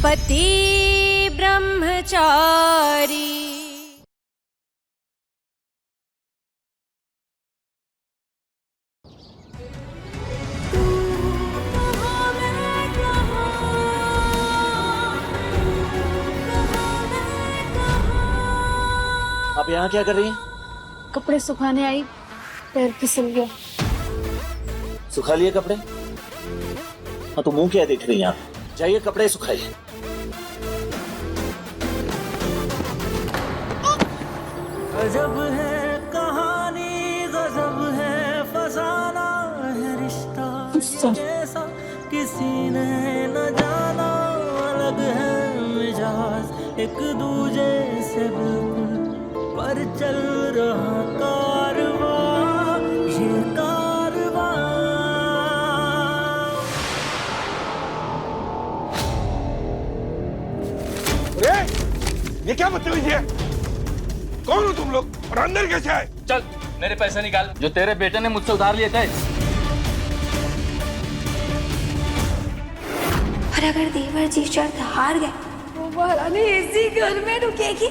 पति ब्रह्मचारी। आप यहाँ क्या कर रही हैं? कपड़े सुखाने आई, पैर फिसल गया। सुखा लिए कपड़े? हाँ तो मुंह क्या देख रही हैं आप? जाइए कपड़े सुखाइए। गजब है कहानी, गजब है फसाना है रिश्ता जैसा किसी ने न जाना। अलग है मिजाज एक दूजे से बिल्कुल, पर चल रहा कारवां ये कारवां। अरे ये क्या बदतमीजी है? कौन हो तुम लोग और अंदर कैसे आए? चल मेरे पैसे निकाल जो तेरे बेटे ने मुझसे उधार लिए थे। और अगर देवर जी शर्त हार गए तो महारानी इसी घर में रुकेगी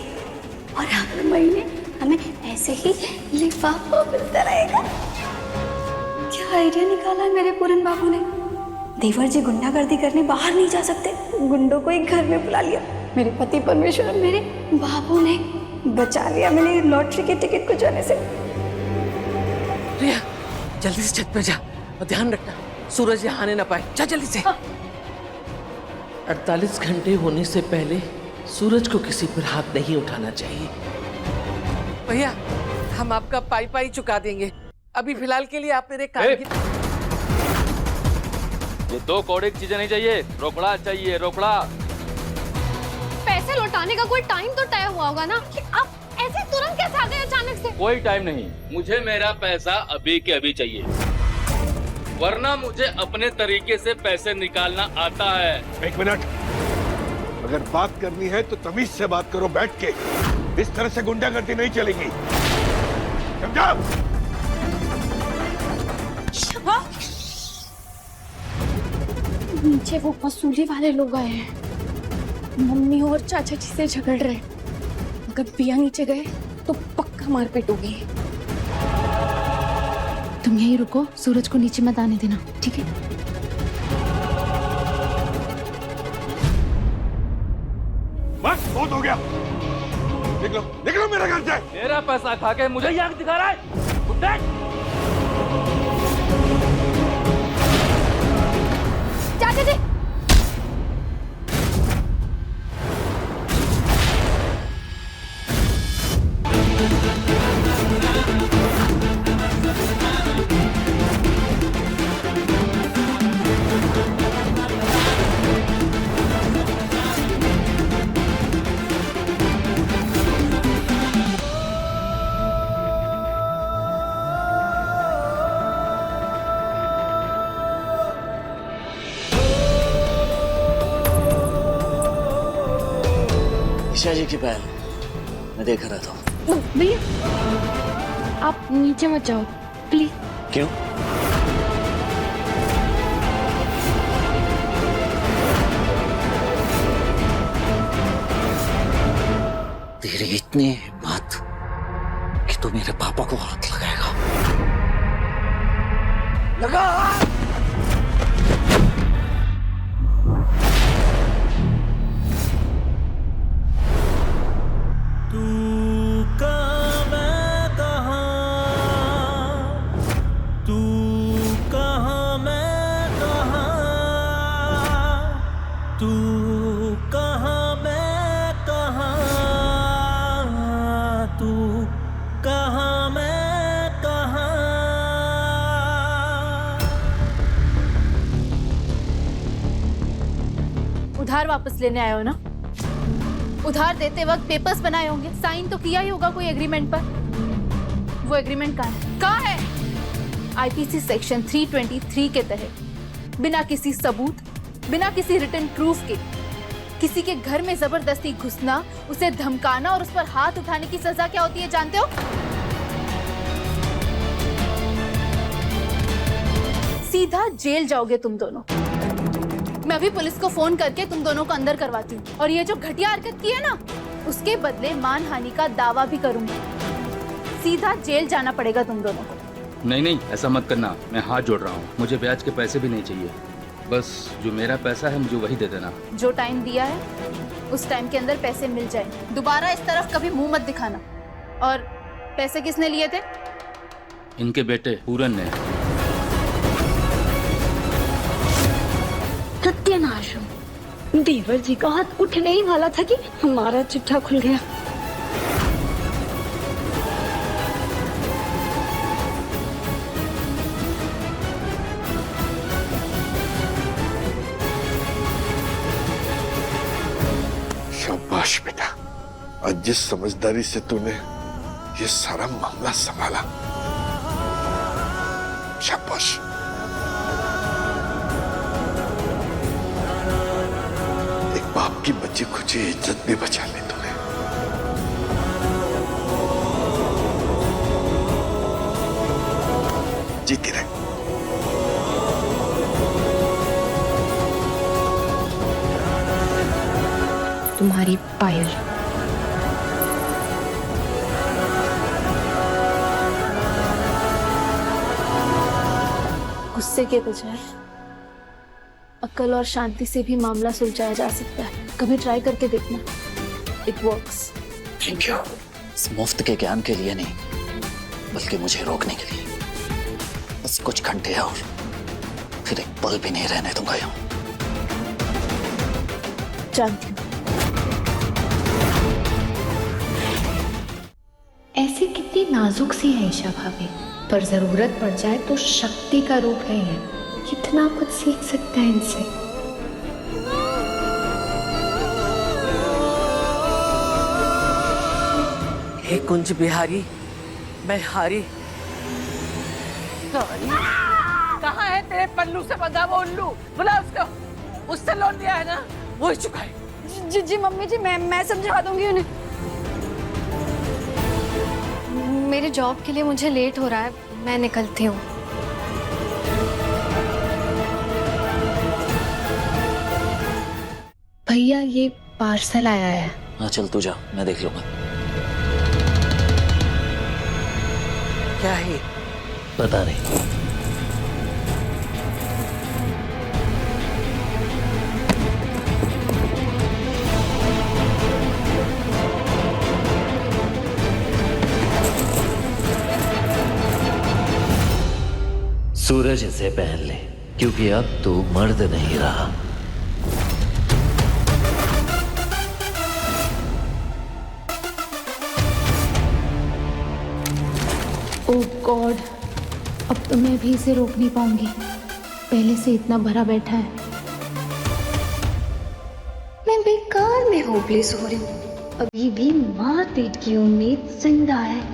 और हर महीने हमें ऐसे ही लिफाफा मिलता रहेगा। क्या आइडिया निकाला है मेरे पूरन बाबू ने। देवर जी गुंडागर्दी करने बाहर नहीं जा सकते, गुंडों को ही घर में बुला लिया। मेरे पति परमेश्वर मेरे बाबू ने बचा लिया मेरी लॉटरी के टिकट को जाने से। रिया जल्दी से छत पे जा और ध्यान रखना सूरज यहाँ आने ना पाए। जा जल्दी से। 48 घंटे होने से पहले सूरज को किसी पर हाथ नहीं उठाना चाहिए। भैया हम आपका पाई पाई चुका देंगे, अभी फिलहाल के लिए आप मेरे काम की। ये 2 कौड़े की चीजें नहीं चाहिए, रोकड़ा चाहिए, रोकड़ा। पैसे लौटाने का कोई टाइम तो तय हुआ होगा ना कि आप ऐसे तुरंत कैसे आ गए अचानक से? कोई टाइम नहीं, मुझे मेरा पैसा अभी के अभी चाहिए, वरना मुझे अपने तरीके से पैसे निकालना आता है। एक मिनट, अगर बात करनी है तो तमीज से बात करो बैठ के। इस तरह से गुंडागर्दी नहीं चलेगी, समझा? नीचे वो वसूली वाले लोग आए हैं, मम्मी और चाचा जी से झगड़ रहे। अगर पिया नीचे गए तो पक्का मारपीट होगी। तुम यहीं रुको, सूरज को नीचे मत आने देना, ठीक है? बस बहुत हो गया, निकलो निकलो मेरे घर से। मेरा पैसा खा के मुझे याद दिखा रहा है? कुत्ते! चाचा जी ईशा जी की बहन, मैं देख रहा था। भैया आप नीचे मत जाओ प्लीज। क्यों? तेरी इतनी हिम्मत कि तू मेरे पापा को हाथ लगाएगा? लगा! तू कहाँ मैं कहाँ, तू कहाँ मैं कहाँ, तू कहाँ मैं कहाँ, तू कहाँ मैं कहाँ। उधार वापस लेने आए हो ना? उधार देते वक्त पेपर्स बनाए होंगे, साइन तो किया ही होगा कोई एग्रीमेंट पर। वो एग्रीमेंट कहाँ है? कहाँ है? आईपीसी सेक्शन 323 के तहत बिना किसी सबूत, बिना किसी रिटन प्रूफ के किसी के घर में जबरदस्ती घुसना, उसे धमकाना और उस पर हाथ उठाने की सजा क्या होती है जानते हो? सीधा जेल जाओगे तुम दोनों। मैं अभी पुलिस को फोन करके तुम दोनों को अंदर करवाती हूँ, और ये जो घटिया हरकत की है ना, उसके बदले मानहानि का दावा भी करूंगी। सीधा जेल जाना पड़ेगा तुम दोनों को। नहीं नहीं, ऐसा मत करना, मैं हाथ जोड़ रहा हूँ। मुझे ब्याज के पैसे भी नहीं चाहिए, बस जो मेरा पैसा है मुझे वही दे देना। जो टाइम दिया है उस टाइम के अंदर पैसे मिल जाए। दोबारा इस तरफ कभी मुंह मत दिखाना। और पैसे किसने लिए थे? इनके बेटे पूरन ने। सत्यानाश, देवर जी का हाथ उठने ही वाला था कि हमारा चिट्ठा खुल गया। शाबाश बेटा, आज जिस समझदारी से तूने ये सारा मामला संभाला, शाबाश। एक बाप की बची खुची इज्जत भी बचा ली तूने। जीती रहे। तुम्हारी पायल। गुस्से के बजाय अक्ल और शांति से भी मामला सुलझाया जा सकता है। कभी ट्राई करके देखना, इट वर्क्स। Thank you. इस मुफ्त के ज्ञान के लिए नहीं, बल्कि मुझे रोकने के लिए। बस कुछ घंटे और फिर एक पल भी नहीं रहने दूंगा यूं। जानती हूँ। ऐसे कितनी नाजुक सी है ईशा भाभी, पर जरूरत पड़ जाए तो शक्ति का रूप है ये। कितना कुछ सीख सकता है इनसे। हे कुंज बिहारी, मैं हारी। कहाँ है तेरे पल्लू से बंधा वो उल्लू? बुला उसको। उससे लोन लिया है ना, वो ही चुकाए। जी जी मम्मी जी, मैं समझा दूंगी उन्हें। मेरे जॉब के लिए मुझे लेट हो रहा है, मैं निकलती हूँ। भैया ये पार्सल आया है। हाँ चल तू जा, मैं देख लूंगा। क्या है? पता नहीं। सूरज इसे पहन ले, क्योंकि अब तू मर्द नहीं रहा। ओह गॉड, अब तो मैं भी इसे रोक नहीं पाऊंगी। पहले से इतना भरा बैठा है। मैं बेकार में होपलेस हो रही हूँ। अभी भी माँ पेट की उम्मीद जिंदा है।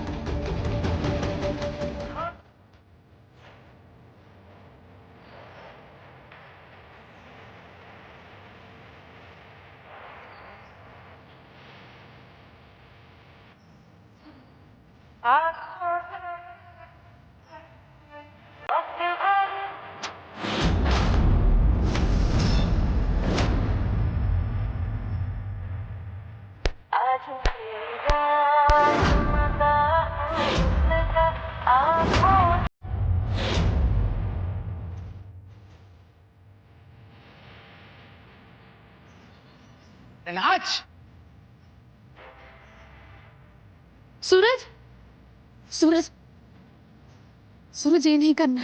सूरज, सूरज, सूरज, ये नहीं करना।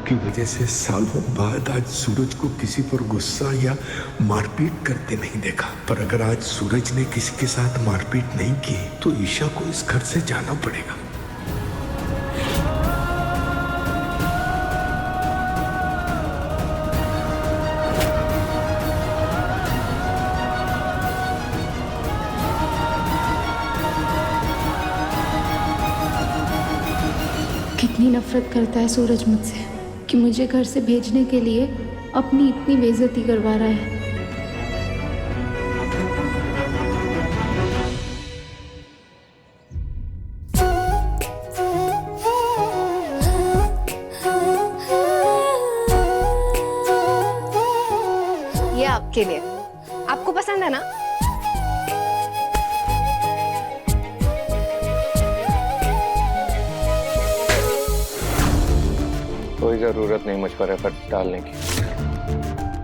की वजह से सालों बाद आज सूरज को किसी पर गुस्सा या मारपीट करते नहीं देखा। पर अगर आज सूरज ने किसी के साथ मारपीट नहीं की तो ईशा को इस घर से जाना पड़ेगा। कितनी नफरत करता है सूरज मुझसे कि मुझे घर से भेजने के लिए अपनी इतनी बेइज्जती करवा रहा है। ये आपके लिए, आपको पसंद है ना? कोई जरूरत नहीं मुझ पर एफर्ट डालने की।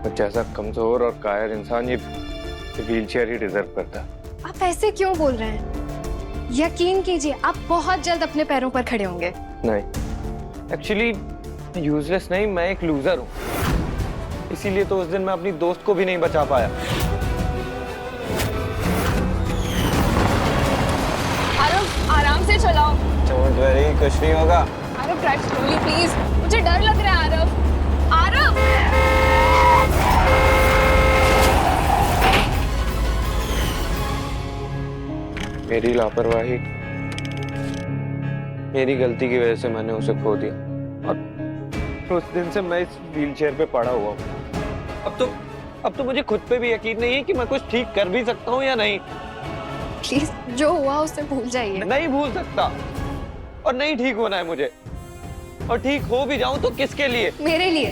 मुझ जैसा कमजोर और कायर इंसान ये व्हीलचेयर ही डिजर्व करता। आप ऐसे क्यों बोल रहे हैं? यकीन कीजिए आप बहुत जल्द अपने पैरों पर खड़े होंगे। नहीं, एक्चुअली यूजलेस नहीं, मैं एक लूजर हूँ। इसीलिए तो उस दिन मैं अपनी दोस्त को भी नहीं बचा पाया। आरव, आराम से चलाओ। डोंट वरी, कुछ नहीं होगा। आरव, ड्राइव स्लोली प्लीज, मुझे डर लग रहा है। आरव, आरव! मेरी लापरवाही, मेरी गलती की वजह से मैंने उसे खो दिया और उस दिन से मैं इस व्हीलचेयर पे पड़ा हुआ हूँ। अब तो मुझे खुद पे भी यकीन नहीं है कि मैं कुछ ठीक कर भी सकता हूँ या नहीं। प्लीज, जो हुआ उसे भूल जाइए। नहीं भूल सकता और नहीं ठीक होना है मुझे। और ठीक हो भी जाऊं तो किसके लिए? मेरे लिए।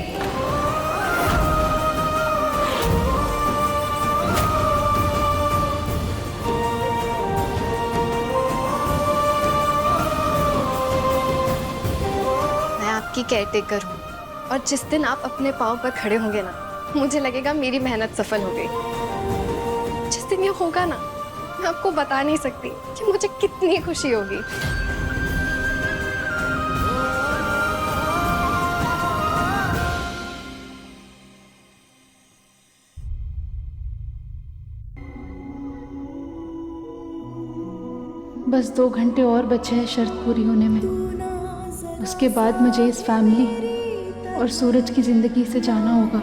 मैं आपकी केयरटेकर हूँ और जिस दिन आप अपने पाँव पर खड़े होंगे ना, मुझे लगेगा मेरी मेहनत सफल हो गई। जिस दिन ये होगा ना, मैं आपको बता नहीं सकती कि मुझे कितनी खुशी होगी। बस 2 घंटे और बचे हैं शर्त पूरी होने में। उसके बाद मुझे इस फैमिली और सूरज की जिंदगी से जाना होगा।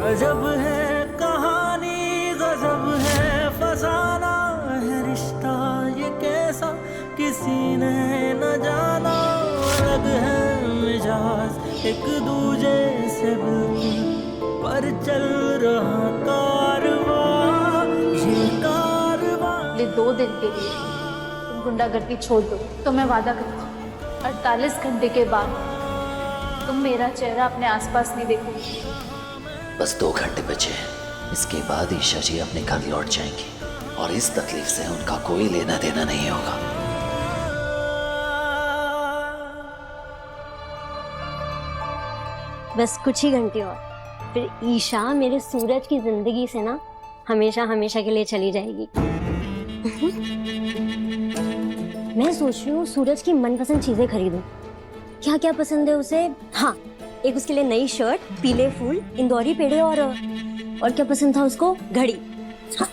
गजब है कहानी, गजब है फसाना है रिश्ता ये कैसा किसी ने न जाना। अलग है मिजाज एक दूजे से बिल्कुल, पर चल रहा कारवां ये कारवां। 2 दिन के लिए तुम गुंडागर्दी छोड़ दो तो मैं वादा करती हूँ 48 घंटे के बाद तुम मेरा चेहरा अपने आसपास नहीं देखोगे। बस 2 घंटे बचे हैं। इसके बाद ईशा जी अपने घर लौट जाएंगी और इस तकलीफ से उनका कोई लेना देना नहीं होगा। बस कुछ ही घंटे और, फिर ईशा मेरे सूरज की जिंदगी से ना हमेशा हमेशा के लिए चली जाएगी। मैं सोच रही हूँ सूरज की मनपसंद चीजें खरीदूं। क्या क्या पसंद है उसे? हाँ, एक उसके लिए नई शर्ट, पीले फूल, इंदौरी पेड़े और क्या पसंद था उसको? घड़ी। हाँ।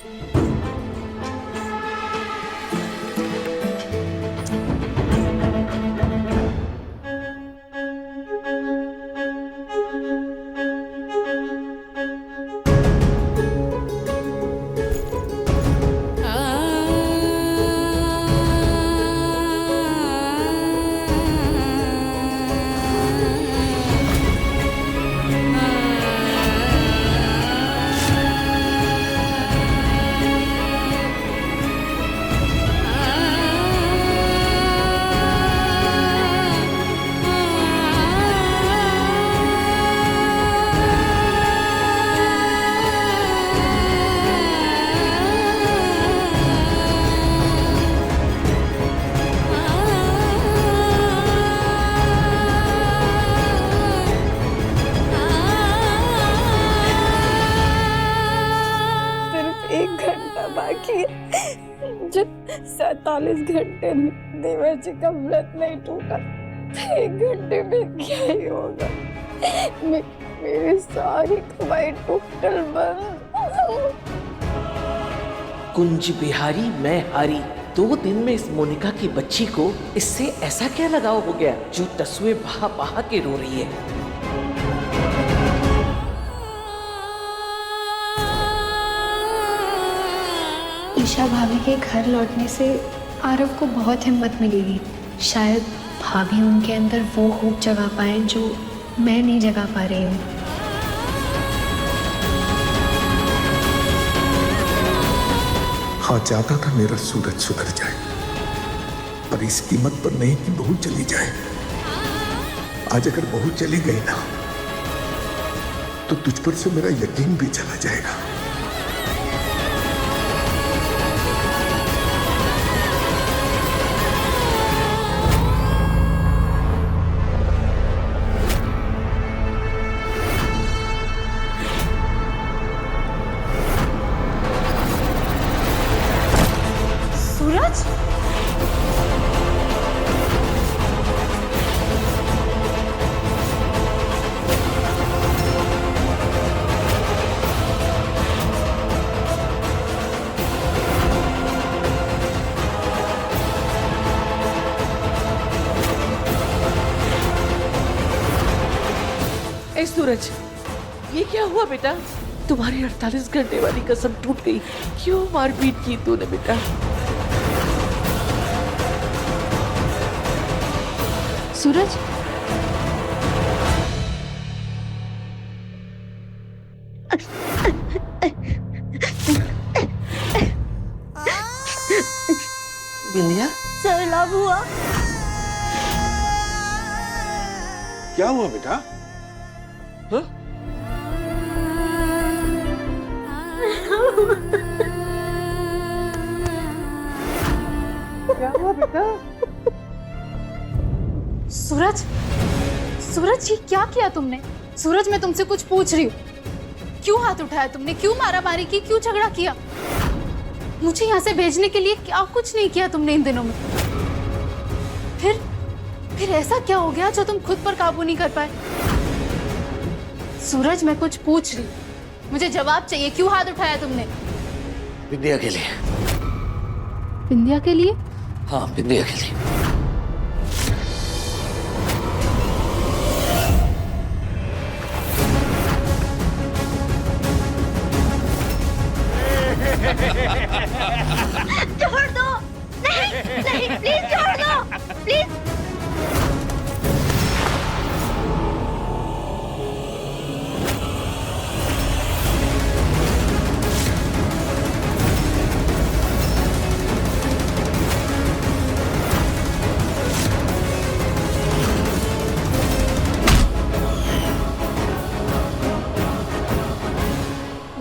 जब 47 घंटे में देवर जी का व्रत नहीं टूटा, 1 घंटे में क्या ही होगा। मेरी सारी कमाई टोटल बंद। कुंज बिहारी मैं हारी। 2 दिन में इस मोनिका की बच्ची को इससे ऐसा क्या लगाव हो गया जो तसुए बहा बहा के रो रही है। ईशा भाभी के घर लौटने से आरव को बहुत हिम्मत मिलेगी। शायद भाभी उनके अंदर वो होप जगा पाए जो मैं नहीं जगा पा रही हूँ। हाँ, चाहता था मेरा सूरज सुधर जाए, पर इस कीमत पर नहीं कि बहू चली जाए। आज अगर बहू चली गई ना, तो तुझ पर से मेरा यकीन भी चला जाएगा। सूरज, ए सूरज, ये क्या हुआ बेटा? तुम्हारी 48 घंटे वाली कसम टूट गई। क्यों मारपीट की तूने बेटा? सूरज, बिंदिया, सैलाब हुआ। क्या हुआ बेटा? हाँ? क्या हुआ बेटा? सूरज, सूरज ये क्या किया तुमने? सूरज मैं तुमसे कुछ पूछ रही हूँ। क्यों हाथ उठाया तुमने? क्यों मारामारी की? क्यों झगड़ा किया? मुझे यहाँ से भेजने के लिए क्या कुछ नहीं किया तुमने इन दिनों में? फिर ऐसा क्या हो गया जो तुम खुद पर काबू नहीं कर पाए? सूरज मैं कुछ पूछ रही हूँ, मुझे जवाब चाहिए। क्यों हाथ उठाया तुमने? विद्या के लिए। बिंदिया के लिए? हाँ, विद्या के लिए। छोड़ दो। नहीं नहीं, प्लीज छोड़ दो, प्लीज।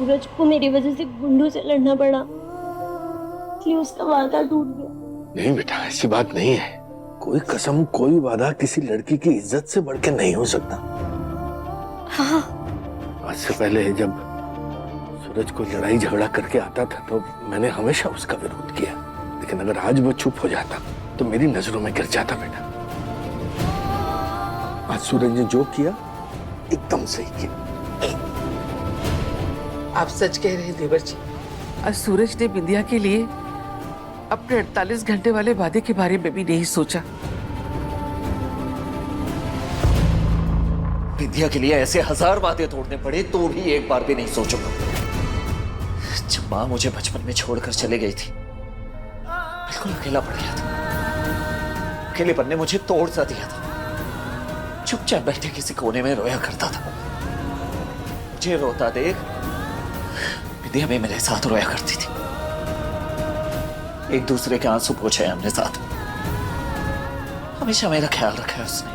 सूरज को मेरी वजह से गुंडों से लड़ना पड़ा, इसलिए उसका वादा टूट गया। नहीं बेटा, ऐसी बात नहीं है। कोई कसम, कोई वादा किसी लड़की की इज्जत से बढ़ के नहीं हो सकता। हाँ। आज से पहले जब सूरज को लड़ाई झगड़ा करके आता था तो मैंने हमेशा उसका विरोध किया, लेकिन अगर आज वो चुप हो जाता तो मेरी नजरों में गिर जाता बेटा। आज सूरज ने जो किया एकदम सही किया। आप सच कह रहे हैं देवर जी। आज सूरज ने बिंदिया के लिए अपने 48 घंटे वाले वादे के बारे में भी नहीं सोचा। विद्या के लिए ऐसे 1000 बातें तोड़ने पड़े तो भी एक बार भी नहीं सोचूंगा। जब माँ मुझे बचपन में छोड़कर चले गई थी, बिल्कुल अकेला पड़ गया था। अकेलेपन ने मुझे तोड़ सा दिया था। चुपचाप बैठे किसी कोने में रोया करता था। मुझे रोता देख विद्या भी मेरे साथ रोया करती थी। एक दूसरे के आंसू पोंछे हमने साथ। हमेशा मेरा ख्याल रखा है उसने।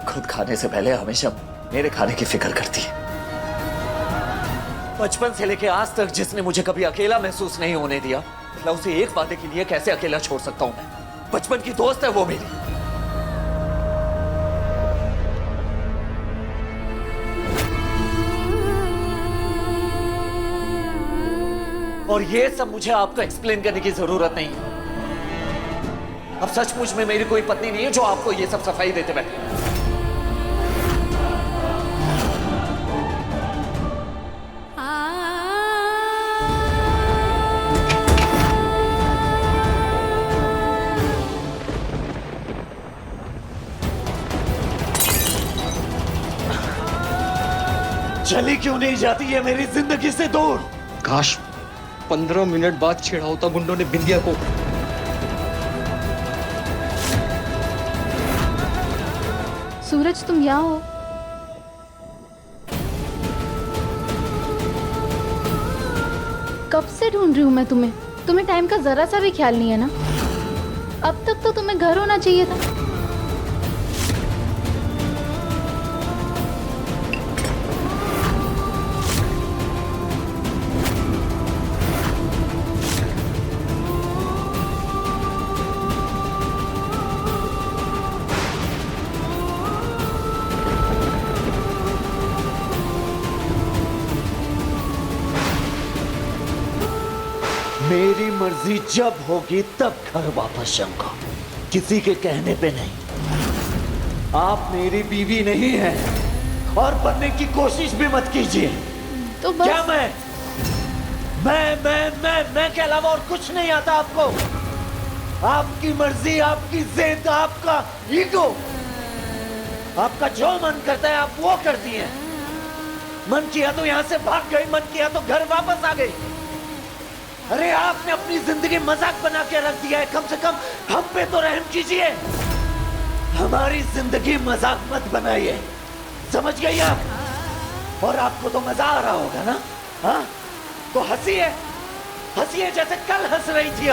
खुद खाने से पहले हमेशा मेरे खाने की फिक्र करती है। बचपन से लेके आज तक जिसने मुझे कभी अकेला महसूस नहीं होने दिया, मैं उसे एक वादे के लिए कैसे अकेला छोड़ सकता हूं? मैं बचपन की दोस्त है वो मेरी। और ये सब मुझे आपको एक्सप्लेन करने की जरूरत नहीं है। अब सचमुच में मेरी कोई पत्नी नहीं है जो आपको ये सब सफाई देते बैठे। चली क्यों नहीं जाती है मेरी जिंदगी से दूर? काश 15 मिनट बाद छेड़ा होता गुंडों ने बिंदिया को। सूरज तुम यहाँ हो? कब से ढूंढ रही हूँ मैं तुम्हें। तुम्हें टाइम का जरा सा भी ख्याल नहीं है ना? अब तक तो तुम्हें घर होना चाहिए था। मेरी मर्जी जब होगी तब घर वापस जाऊंगा, किसी के कहने पे नहीं। आप मेरी बीवी नहीं है और बनने की कोशिश भी मत कीजिए। तो बस क्या मैं के अलावा और कुछ नहीं आता आपको? आपकी मर्जी, आपकी जिद, आपका ईगो, आपका जो मन करता है आप वो करती हैं। मन किया तो यहां से भाग गई, मन किया तो घर वापस आ गई। अरे आपने अपनी जिंदगी मजाक बना के रख दिया है, कम से कम हम पे तो रहम कीजिए। हमारी जिंदगी मजाक मत बनाइए, समझ गई आप? और आपको तो मजा आ रहा होगा ना? हाँ तो हंसिए जैसे कल हंस रही थी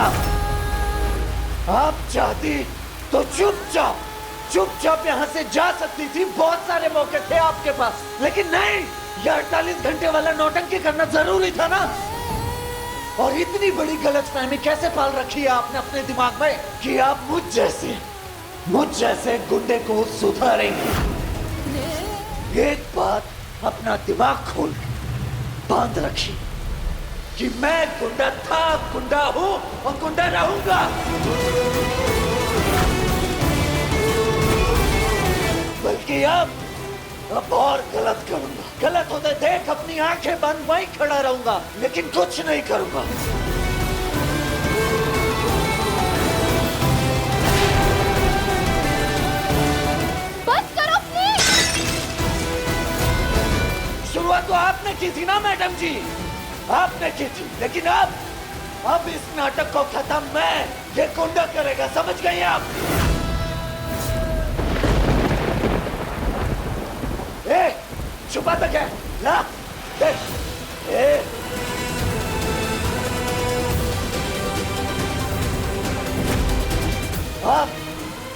आप चाहती तो चुपचाप यहाँ से जा सकती थी। बहुत सारे मौके थे आपके पास, लेकिन नहीं, ये 48 घंटे वाला नौटंकी करना जरूरी था ना। और इतनी बड़ी गलतफहमी कैसे पाल रखी है आपने अपने दिमाग में कि आप मुझ जैसे गुंडे को सुधारेंगे। एक बात अपना दिमाग खोल बांध रखी कि मैं गुंडा था, गुंडा हूं और गुंडा रहूंगा। बल्कि अब और गलत करूंगा। गलत होते देख अपनी आंखें बंद वहीं खड़ा रहूंगा, लेकिन कुछ नहीं करूंगा। बस करो प्लीज। शुरुआत तो आपने की थी ना मैडम जी, आपने की थी, लेकिन अब इस नाटक को खत्म मैं ये गुंडा करेगा, समझ गई आप? छुपा तक है ना?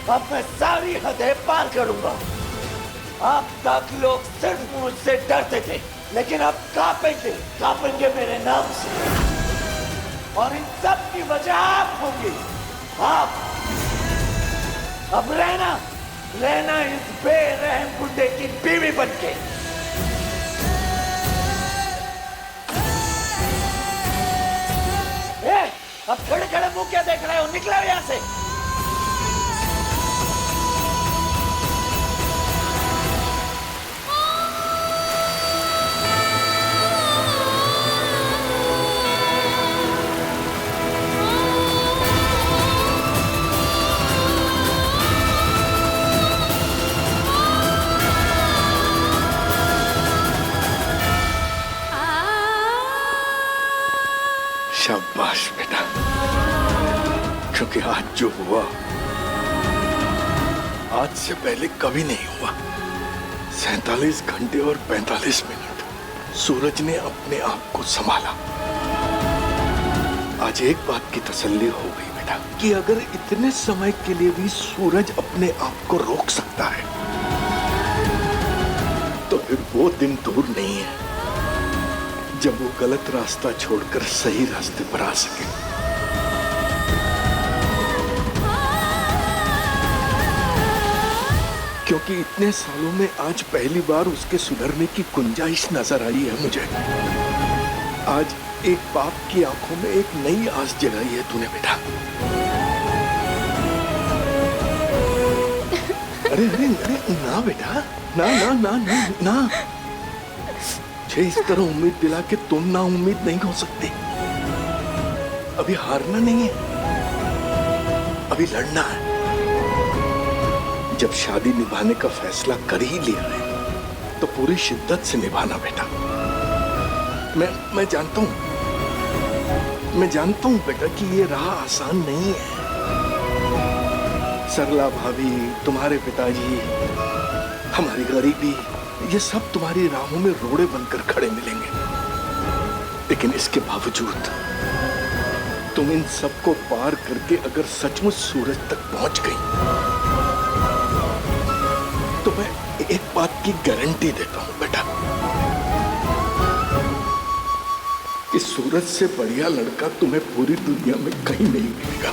अब मैं सारी हदें पार करूंगा। अब तक लोग सिर्फ मुझसे डरते थे, लेकिन अब कांपेंगे मेरे नाम से। और इन सब की वजह आप होंगी। आप अब रहना इस बेरहम गुंडे की बीवी बनके। अब खड़े मुंह क्या देख रहे हो? निकलो यहां से। शाबाश बेटा, क्योंकि आज जो हुआ आज से पहले कभी नहीं हुआ। 47 घंटे और 45 मिनट सूरज ने अपने आप को संभाला। आज एक बात की तसल्ली हो गई बेटा कि अगर इतने समय के लिए भी सूरज अपने आप को रोक सकता है तो फिर वो दिन दूर नहीं है जब वो गलत रास्ता छोड़कर सही रास्ते पर आ सके। क्योंकि इतने सालों में आज पहली बार उसके सुधरने की गुंजाइश नजर आई है मुझे। एक बाप की आंखों में एक नई आस जगाई है तूने बेटा। अरे अरे अरे ना बेटा, ना ना ना ना ना, मुझे इस तरह उम्मीद दिला के तुम ना उम्मीद नहीं हो सकते। अभी हारना नहीं है, अभी लड़ना है। जब शादी निभाने का फैसला कर ही लिया है तो पूरी शिद्दत से निभाना बेटा। मैं जानता हूं बेटा कि ये राह आसान नहीं है। सरला भाभी, तुम्हारे पिताजी, हमारी गरीबी, ये सब तुम्हारी राहों में रोड़े बनकर खड़े मिलेंगे। लेकिन इसके बावजूद तुम इन सबको पार करके अगर सचमुच सूरज तक पहुंच गई तो मैं एक बात की गारंटी देता हूं बेटा कि सूरज से बढ़िया लड़का तुम्हें पूरी दुनिया में कहीं नहीं मिलेगा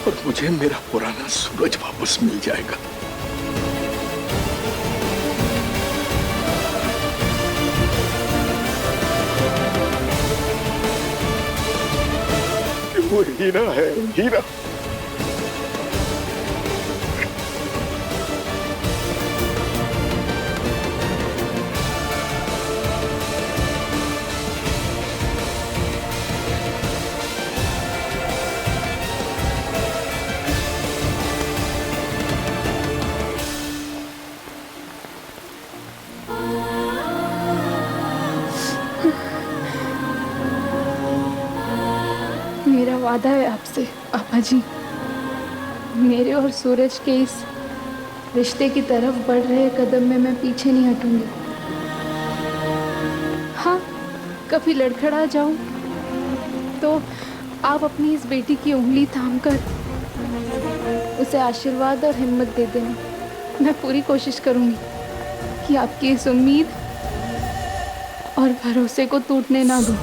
और मुझे मेरा पुराना सूरज वापस मिल जाएगा। वो हीरा है, हीरा। मेरा वादा है आपसे पापा जी, मेरे और सूरज के इस रिश्ते की तरफ बढ़ रहे कदम में मैं पीछे नहीं हटूंगी। हाँ, कभी लड़खड़ा जाऊं तो आप अपनी इस बेटी की उंगली थामकर उसे आशीर्वाद और हिम्मत दे देना। मैं पूरी कोशिश करूंगी कि आपकी इस उम्मीद और भरोसे को टूटने ना दूं।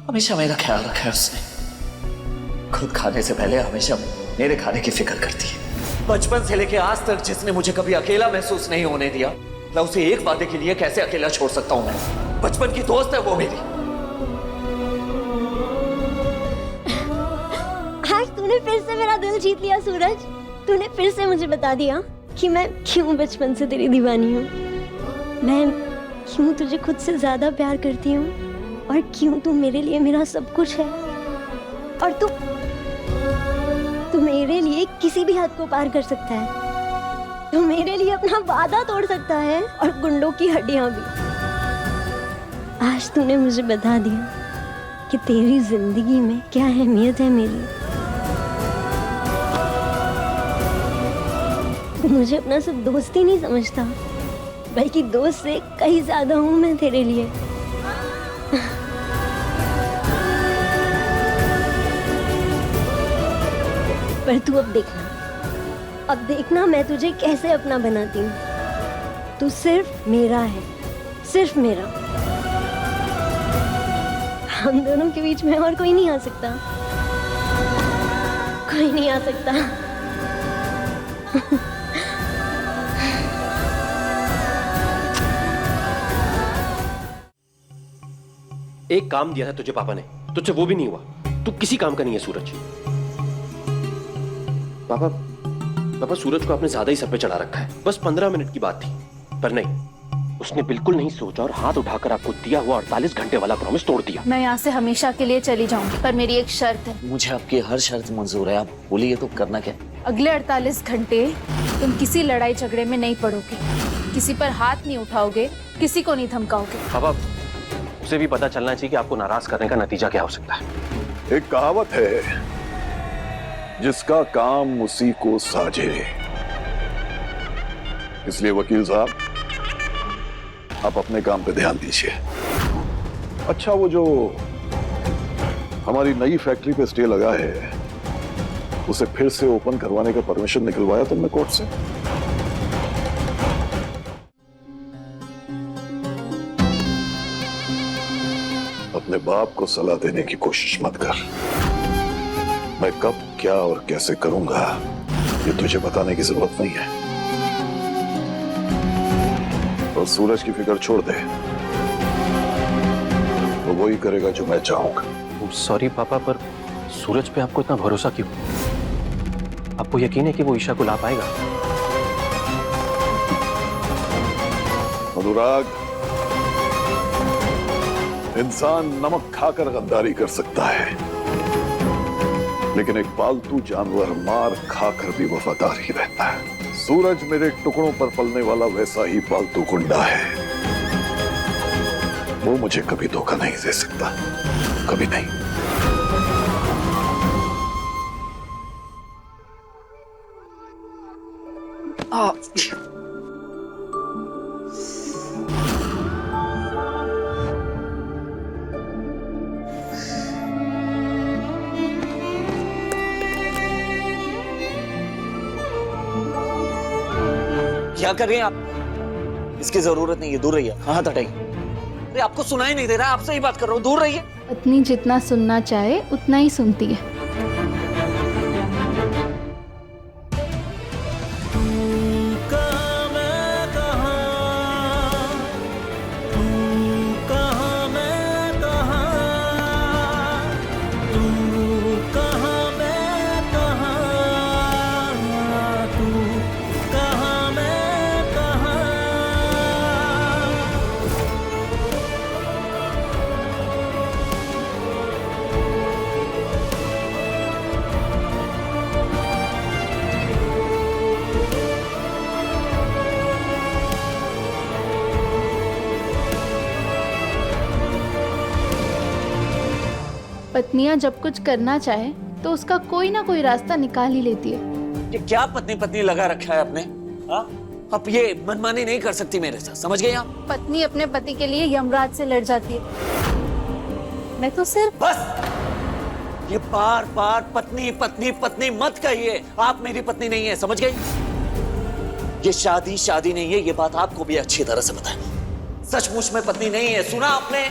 हमेशा मेरा ख्याल रखा है उसने। खुद खाने से पहले हमेशा मेरे खाने की फिक्र करती है। बचपन से लेके आज तक जिसने मुझे कभी अकेला महसूस नहीं होने दिया, मैं उसे एक वादे के लिए कैसे अकेला छोड़ सकता हूं। मैं बचपन की दोस्त है वो मेरी। आज तूने फिर से मेरा दिल जीत लिया सूरज। तूने फिर से मुझे बता दिया कि मैं क्यों बचपन से तेरी दीवानी हूँ, मैं क्यों तुझे खुद से ज्यादा प्यार करती हूँ और क्यों तू मेरे लिए मेरा सब कुछ है। और तू मेरे लिए किसी भी हद को पार कर सकता है। तू मेरे लिए अपना वादा तोड़ सकता है और गुंडों की हड्डियां भी। आज तूने मुझे बता दिया कि तेरी जिंदगी में क्या अहमियत है मेरी। तू मुझे अपना सिर्फ दोस्त ही नहीं समझता, बल्कि दोस्त से कहीं ज्यादा हूं मैं तेरे लिए। पर तू अब देखना मैं तुझे कैसे अपना बनाती हूँ। तू सिर्फ मेरा है, सिर्फ मेरा। हम दोनों के बीच में और कोई नहीं आ सकता, कोई नहीं आ सकता। एक काम दिया था तुझे पापा ने, तुझसे वो भी नहीं हुआ। तू किसी काम का नहीं है सूरज। पापा सूरज को आपने ज्यादा ही सर पे चढ़ा रखा है। बस 15 मिनट की बात थी, पर नहीं, उसने बिल्कुल नहीं सोचा और हाथ उठाकर आपको दिया हुआ 48 घंटे वाला प्रॉमिस तोड़ दिया। मैं यहाँ से हमेशा के लिए चली जाऊंगी, पर मेरी एक शर्त है। मुझे आपकी हर शर्त मंजूर है, आप बोलिए तो करना क्या। अगले 48 घंटे तुम किसी लड़ाई झगड़े में नहीं पड़ोगे, किसी पर हाथ नहीं उठाओगे, किसी को नहीं धमकाओगे। पापा उसे भी पता चलना चाहिए कि आपको नाराज करने का नतीजा क्या हो सकता है। एक कहावत है, जिसका काम उसी को साझे। इसलिए वकील साहब, आप अपने काम पे ध्यान दीजिए। अच्छा, वो जो हमारी नई फैक्ट्री पे स्टे लगा है, उसे फिर से ओपन करवाने का परमिशन निकलवाया तुमने कोर्ट से? अपने बाप को सलाह देने की कोशिश मत कर। मैं कब क्या और कैसे करूंगा ये तुझे बताने की जरूरत नहीं है। और सूरज की फिक्र छोड़ दे, वो वही करेगा जो मैं चाहूंगा। सॉरी पापा, पर सूरज पे आपको इतना भरोसा क्यों? आपको यकीन है कि वो ईशा को ला पाएगा? अनुराग, इंसान नमक खाकर गद्दारी कर सकता है, लेकिन एक पालतू जानवर मार खाकर भी वफादार ही रहता है। सूरज मेरे टुकड़ों पर पलने वाला वैसा ही पालतू गुंडा है। वो मुझे कभी धोखा नहीं दे सकता, कभी नहीं। क्या कर रहे हैं आप? इसकी जरूरत नहीं है, दूर रहिए। हाथ हटाइए। अरे आपको सुनाई नहीं दे रहा, आपसे ही बात कर रहा हूँ, दूर रहिए। पत्नी जितना सुनना चाहे उतना ही सुनती है। पत्नियां जब कुछ करना चाहे तो उसका कोई ना कोई रास्ता निकाल ही लेती है। ये क्या पत्नी पत्नी लगा रखा है आपने? अब ये मनमानी नहीं कर सकती मेरे साथ, समझ गए आप? पत्नी अपने पति के लिए यमराज से लड़ जाती है, मैं तो सिर्फ बस। ये बार बार पत्नी पत्नी पत्नी मत कहिए। आप मेरी पत्नी नहीं है, समझ गई? ये शादी शादी नहीं है, ये बात आपको भी अच्छी तरह से पता है। सचमुच में पत्नी नहीं है, सुना आपने?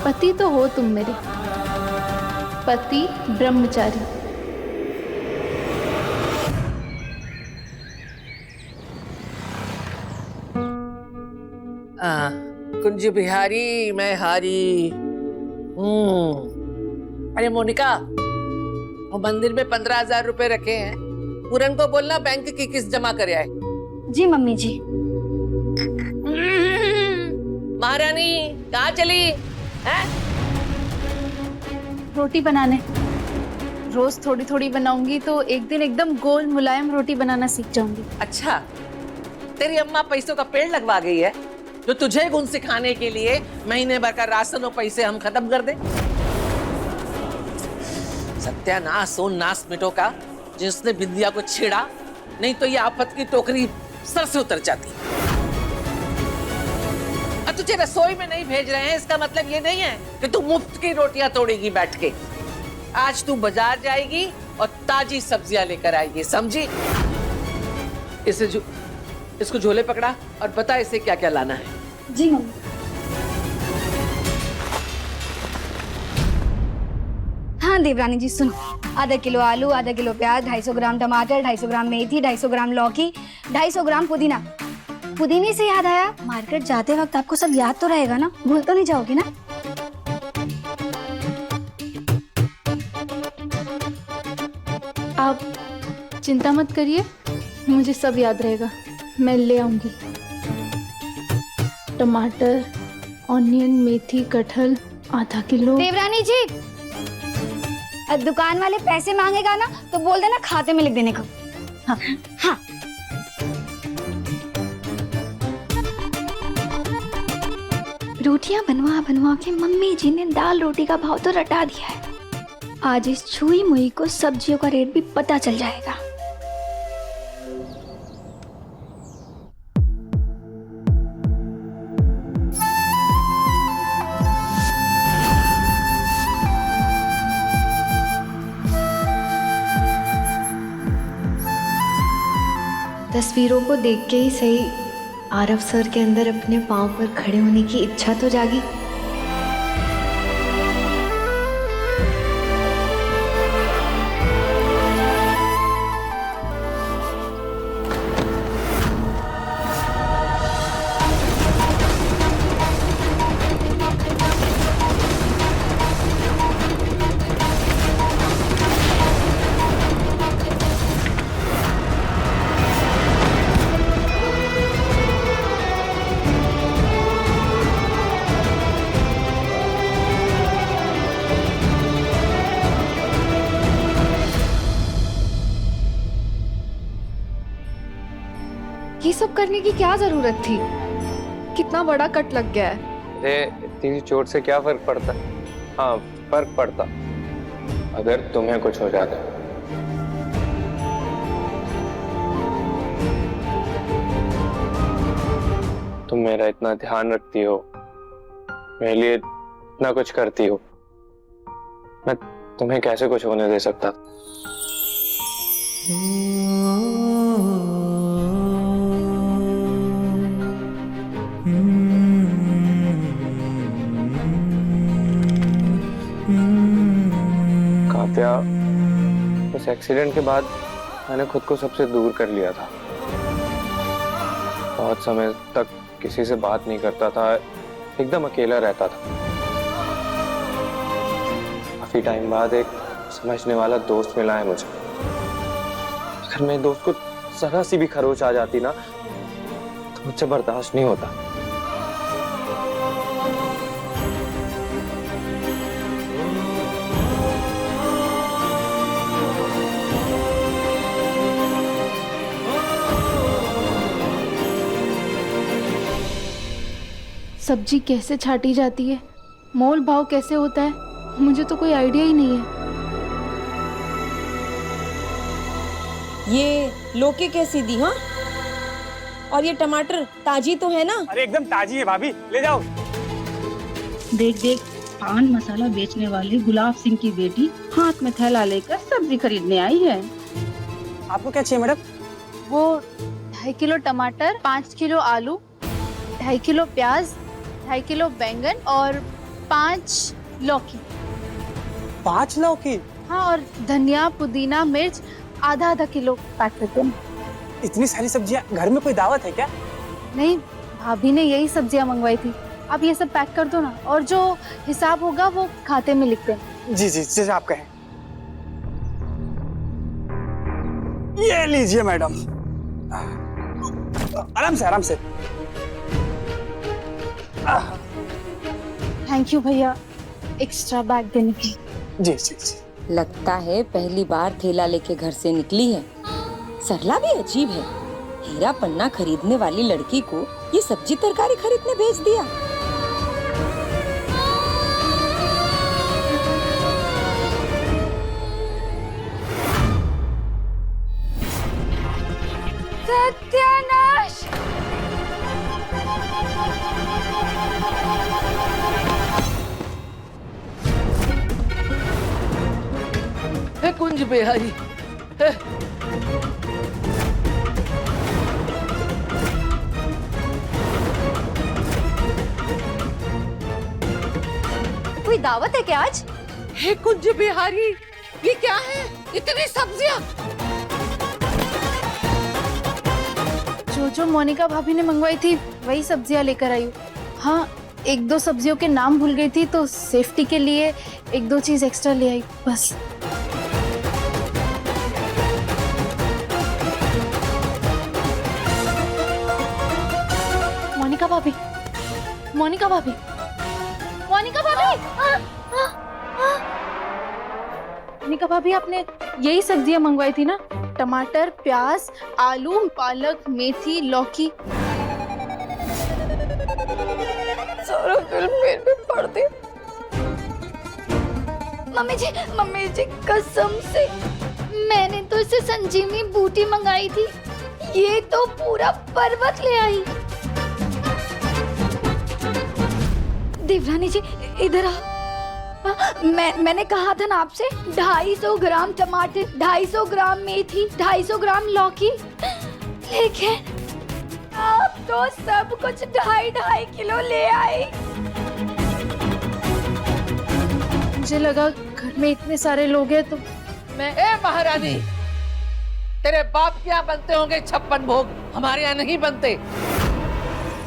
पति तो हो तुम मेरे, पति ब्रह्मचारी। कुंज बिहारी मैं हारी। अरे मोनिका, वो मंदिर में 15,000 रुपए रखे हैं, पूरन को बोलना बैंक की किस्त जमा करे आए। जी मम्मी जी। महारानी कहाँ चली है? रोटी बनाने। रोज थोड़ी थोड़ी बनाऊंगी तो एक दिन एकदम गोल मुलायम रोटी बनाना सीख जाऊंगी। अच्छा, तेरी अम्मा पैसों का पेड़ लगवा गई है जो तुझे गुण सिखाने के लिए महीने भर का राशन और पैसे हम खत्म कर दे। सत्यानाश सोन नाश मिटो का, जिसने विद्या को छेड़ा, नहीं तो ये आफत की टोकरी सर से उतर जाती। अब तुझे रसोई में नहीं भेज रहे हैं, इसका मतलब ये नहीं है कि तू मुफ्त की रोटियां तोड़ेगी बैठ के। आज तू बाजार जाएगी और ताजी सब्जियां लेकर आएगी, समझी? इसको झोले पकड़ा और बता इसे क्या क्या लाना है। जी मम्मी। हाँ देवरानी जी सुनो, आधा किलो आलू, आधा किलो प्याज, 250 ग्राम टमाटर, 250 ग्राम मेथी, 250 ग्राम लौकी, 250 ग्राम पुदीना। पुदीने से याद आया, मार्केट जाते वक्त आपको सब याद तो रहेगा ना, भूल तो नहीं जाओगी ना? आप चिंता मत करिए, मुझे सब याद रहेगा, मैं ले आऊंगी। टमाटर, ऑनियन, मेथी, कटहल आधा किलो। देवरानी जी, दुकान वाले पैसे मांगेगा ना तो बोल देना खाते में लिख देने को। हाँ हाँ। रोटियां बनवा बनवा के मम्मी जी ने दाल रोटी का भाव तो रटा दिया है। आज इस छुई मुई को सब्जियों का रेट भी पता चल जाएगा। तस्वीरों को देख के ही सही आरव सर के अंदर अपने पांव पर खड़े होने की इच्छा तो जागी। ये सब करने की क्या जरूरत थी? कितना बड़ा कट लग गया है। अरे इतनी चोट से क्या फर्क पड़ता? हाँ फर्क पड़ता अगर तुम्हें कुछ हो जाता। तुम मेरा इतना ध्यान रखती हो, मेरे लिए इतना कुछ करती हो, मैं तुम्हें कैसे कुछ होने दे सकता? काव्या, उस एक्सीडेंट के बाद मैंने खुद को सबसे दूर कर लिया था। बहुत समय तक किसी से बात नहीं करता था, एकदम अकेला रहता था। काफी टाइम बाद एक समझने वाला दोस्त मिला है मुझे। अगर मेरे दोस्त को जरा सी भी खरोच आ जाती ना तो मुझसे बर्दाश्त नहीं होता। सब्जी कैसे छाटी जाती है, मोल भाव कैसे होता है, मुझे तो कोई आइडिया ही नहीं है। ये लौकी कैसी दी? हाँ, और ये टमाटर ताजी तो है ना? अरे एकदम ताजी है भाभी, ले जाओ। देख देख, पान मसाला बेचने वाली गुलाब सिंह की बेटी हाथ में थैला लेकर सब्जी खरीदने आई है। आपको क्या चाहिए मैडम? वो 2.5 किलो टमाटर, 5 किलो आलू, 2.5 किलो प्याज, 2.5 किलो बैंगन और 5 लौकी। 5 लौकी? हाँ, और धनिया, पुदीना, मिर्च आधा किलो पैक कर दो। इतनी सारी सब्जियां, घर में कोई दावत है क्या? नहीं, भाभी ने यही सब्जियां मंगवाई थी। आप ये सब पैक कर दो ना, और जो हिसाब होगा वो खाते में लिख दें। जी जी, जैसे आप कहें। ये लीजिए मैडम, आराम से आराम से। थैंक यू भैया एक्स्ट्रा बैग देने की। जी जी जी। लगता है पहली बार थैला लेके घर से निकली है। सरला भी अजीब है, हीरा पन्ना खरीदने वाली लड़की को ये सब्जी तरकारी खरीदने भेज दिया। सत्यानाश! हे कुंज बिहारी, हे। कोई दावत है क्या आज? हे कुंज बिहारी, ये क्या है? इतनी सब्जियां! जो मोनिका भाभी ने मंगवाई थी वही सब्जियां लेकर आई हूँ। हाँ, 1-2 सब्जियों के नाम भूल गई थी तो सेफ्टी के लिए 1-2 चीज एक्स्ट्रा ले आई बस। मोनिका भाभी, मोनिका भाभी, मोनिका भाभी, मोनिका भाभी, आपने यही सब्जियां मंगवाई थी ना? टमाटर, प्याज, आलू, पालक, मेथी, लौकी। सारा बिल मम्मी जी कसम से मैंने तो इसे संजीवनी बूटी मंगाई थी, ये तो पूरा पर्वत ले आई। देवरानी जी इधर आ। मैंने कहा था ना आपसे 250 ग्राम टमाटर, 250 ग्राम मेथी, 250 ग्राम लौकी, लेकिन आप तो सब कुछ 2.5 किलो ले आए। मुझे लगा घर में इतने सारे लोग हैं तो मैं। ए महारानी, तेरे बाप के यहाँ बनते होंगे 56 भोग, हमारे यहाँ नहीं बनते।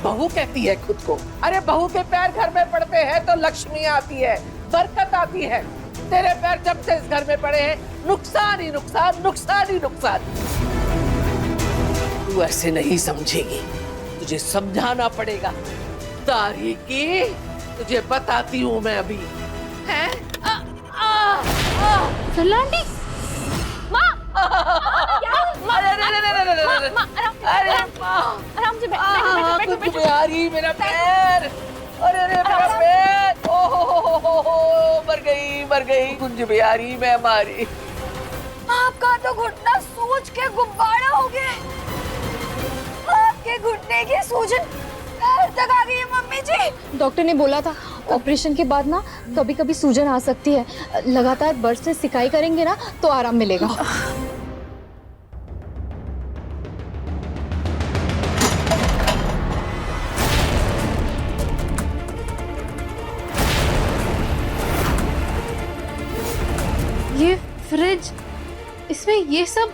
बहू कहती है खुद को, अरे बहू के पैर घर में पड़ते हैं तो लक्ष्मी आती है, बरकत आती है। तेरे पैर जब से इस घर में पड़े हैं नुकसान ही नुकसान, नुकसान ही नुकसान। तू ऐसे नहीं समझेगी, तुझे समझाना पड़ेगा। तारीकी तुझे बताती हूँ मैं अभी। हैं? सलांडी माँ, अरे आराम से बैठो। कुछ बिहारी मेरा पैर, अरे मेरा पैर, ओहो मर गई कुंज बिहारी मैं मारी। आपका तो घुटना सूज के गुब्बारा हो गया। आपके घुटने की सूजन पैर तक आ गई है मम्मी जी। डॉक्टर ने बोला था ऑपरेशन के बाद ना कभी कभी सूजन आ सकती है, लगातार बर्फ से सिकाई करेंगे ना तो आराम मिलेगा। ये फ्रिज, इसमें ये सब,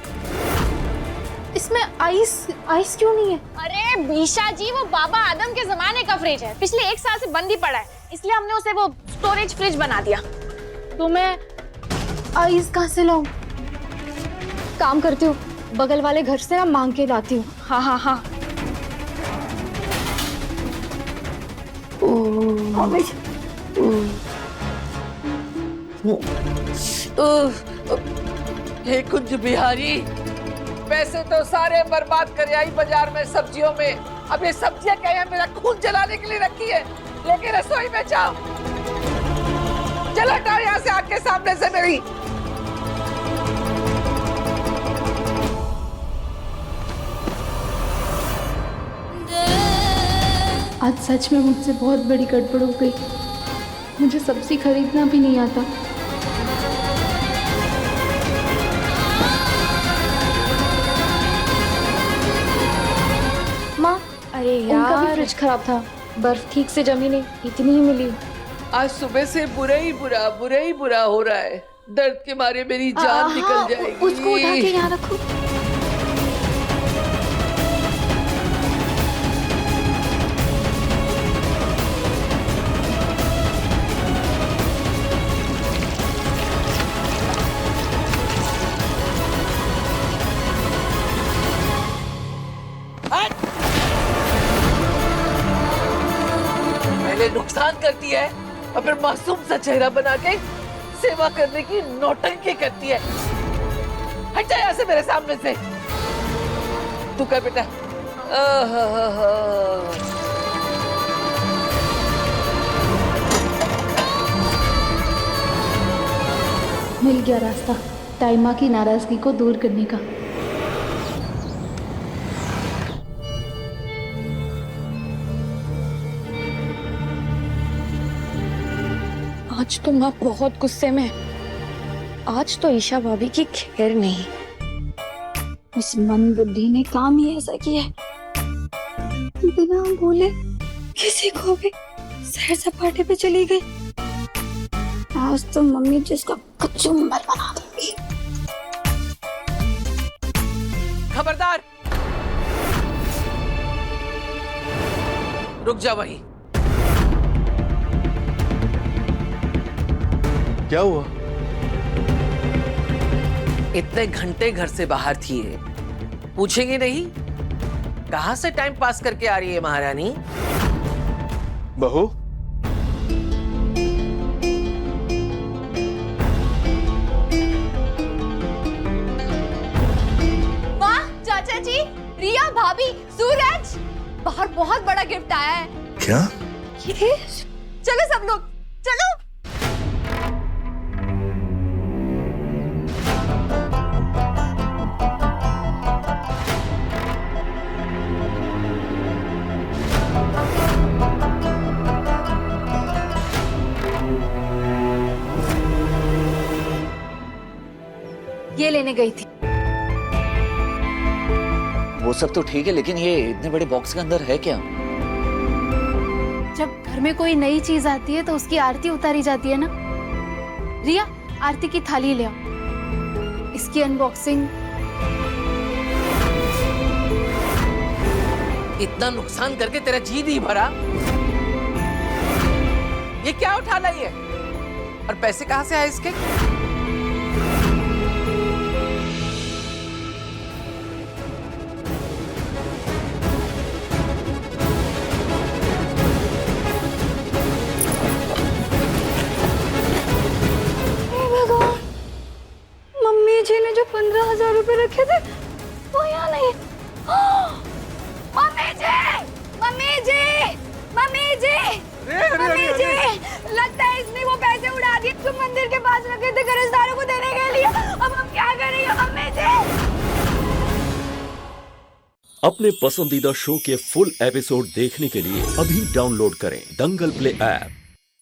इसमें आइस क्यों नहीं है? अरे बीशा जी, वो बाबा आदम के जमाने का फ्रिज है, पिछले 1 साल से बंद ही पड़ा है, इसलिए हमने उसे वो स्टोरेज फ्रिज बना दिया। तो मैं आइस कहाँ से लाऊं? काम करती हूँ, बगल वाले घर से ना मांग के लाती हूँ। हाँ। मम्मी जी हे कुंज बिहारी, पैसे तो सारे बर्बाद कर आई बाजार में सब्जियों में। अब ये सब्जियां क्या है, मेरा खून जलाने के लिए रखी है। लेके रसोई में जाओ, चलो हटाओ यहाँ से आग के सामने से मेरी। आज सच में मुझसे बहुत बड़ी गड़बड़ हो गई। मुझे सब्जी खरीदना भी नहीं आता। माँ, अरे उनका भी यार, फ्रिज खराब था, बर्फ ठीक से जमी नहीं, इतनी ही मिली। आज सुबह से बुरा ही बुरा हो रहा है। दर्द के मारे मेरी जान निकल जाएगी। उसको उठा के यहाँ रखो। पहले नुकसान करती है और फिर मासूम सा चेहरा बना के सेवा करने की नौटंकी करती है। हट जा यहाँ से मेरे सामने से। तू कर बेटा। मिल गया रास्ता ताइमा की नाराजगी को दूर करने का। आज तो माँ बहुत गुस्से में है। आज तो ईशा भाभी की खैर नहीं। इस मन बुद्धि ने काम ही ऐसा किया है, बिना बोले किसी को भी सैर सपाटे पे चली गई। आज तो मम्मी जिसका कचुम्बर बना दूंगी। खबरदार, रुक जा वहीं। क्या हुआ? इतने घंटे घर से बाहर थी ये, पूछेंगे नहीं? कहाँ से टाइम पास करके आ रही है महारानी? बहू, वाह चाचा जी, रिया भाभी, सूरज, बाहर बहुत बड़ा गिफ्ट आया है। क्या? ये चलो सब लोग चलो। ये लेने गई थी। वो सब तो ठीक है, लेकिन ये इतने बड़े बॉक्स के अंदर है क्या? जब घर में कोई नई चीज आती है तो उसकी आरती उतारी जाती है ना। रिया, आरती की थाली ले आओ। इसकी अनबॉक्सिंग। इतना नुकसान करके तेरा जी नहीं भरा? ये क्या उठा लाई है? और पैसे कहां से आए इसके? मम्मी जी ने जो 15,000 रुपए रखे थे वो यहाँ नहीं। मम्मी जी, मम्मी जी, मम्मी जी, मम्मी जी, लगता है इसने वो पैसे उड़ा दिए जो मंदिर के पास रखे थे कर्जदारों को देने के लिए। अब हम क्या करेंगे मम्मी जी? अपने पसंदीदा शो के फुल एपिसोड देखने के लिए अभी डाउनलोड करें दंगल प्ले ऐप।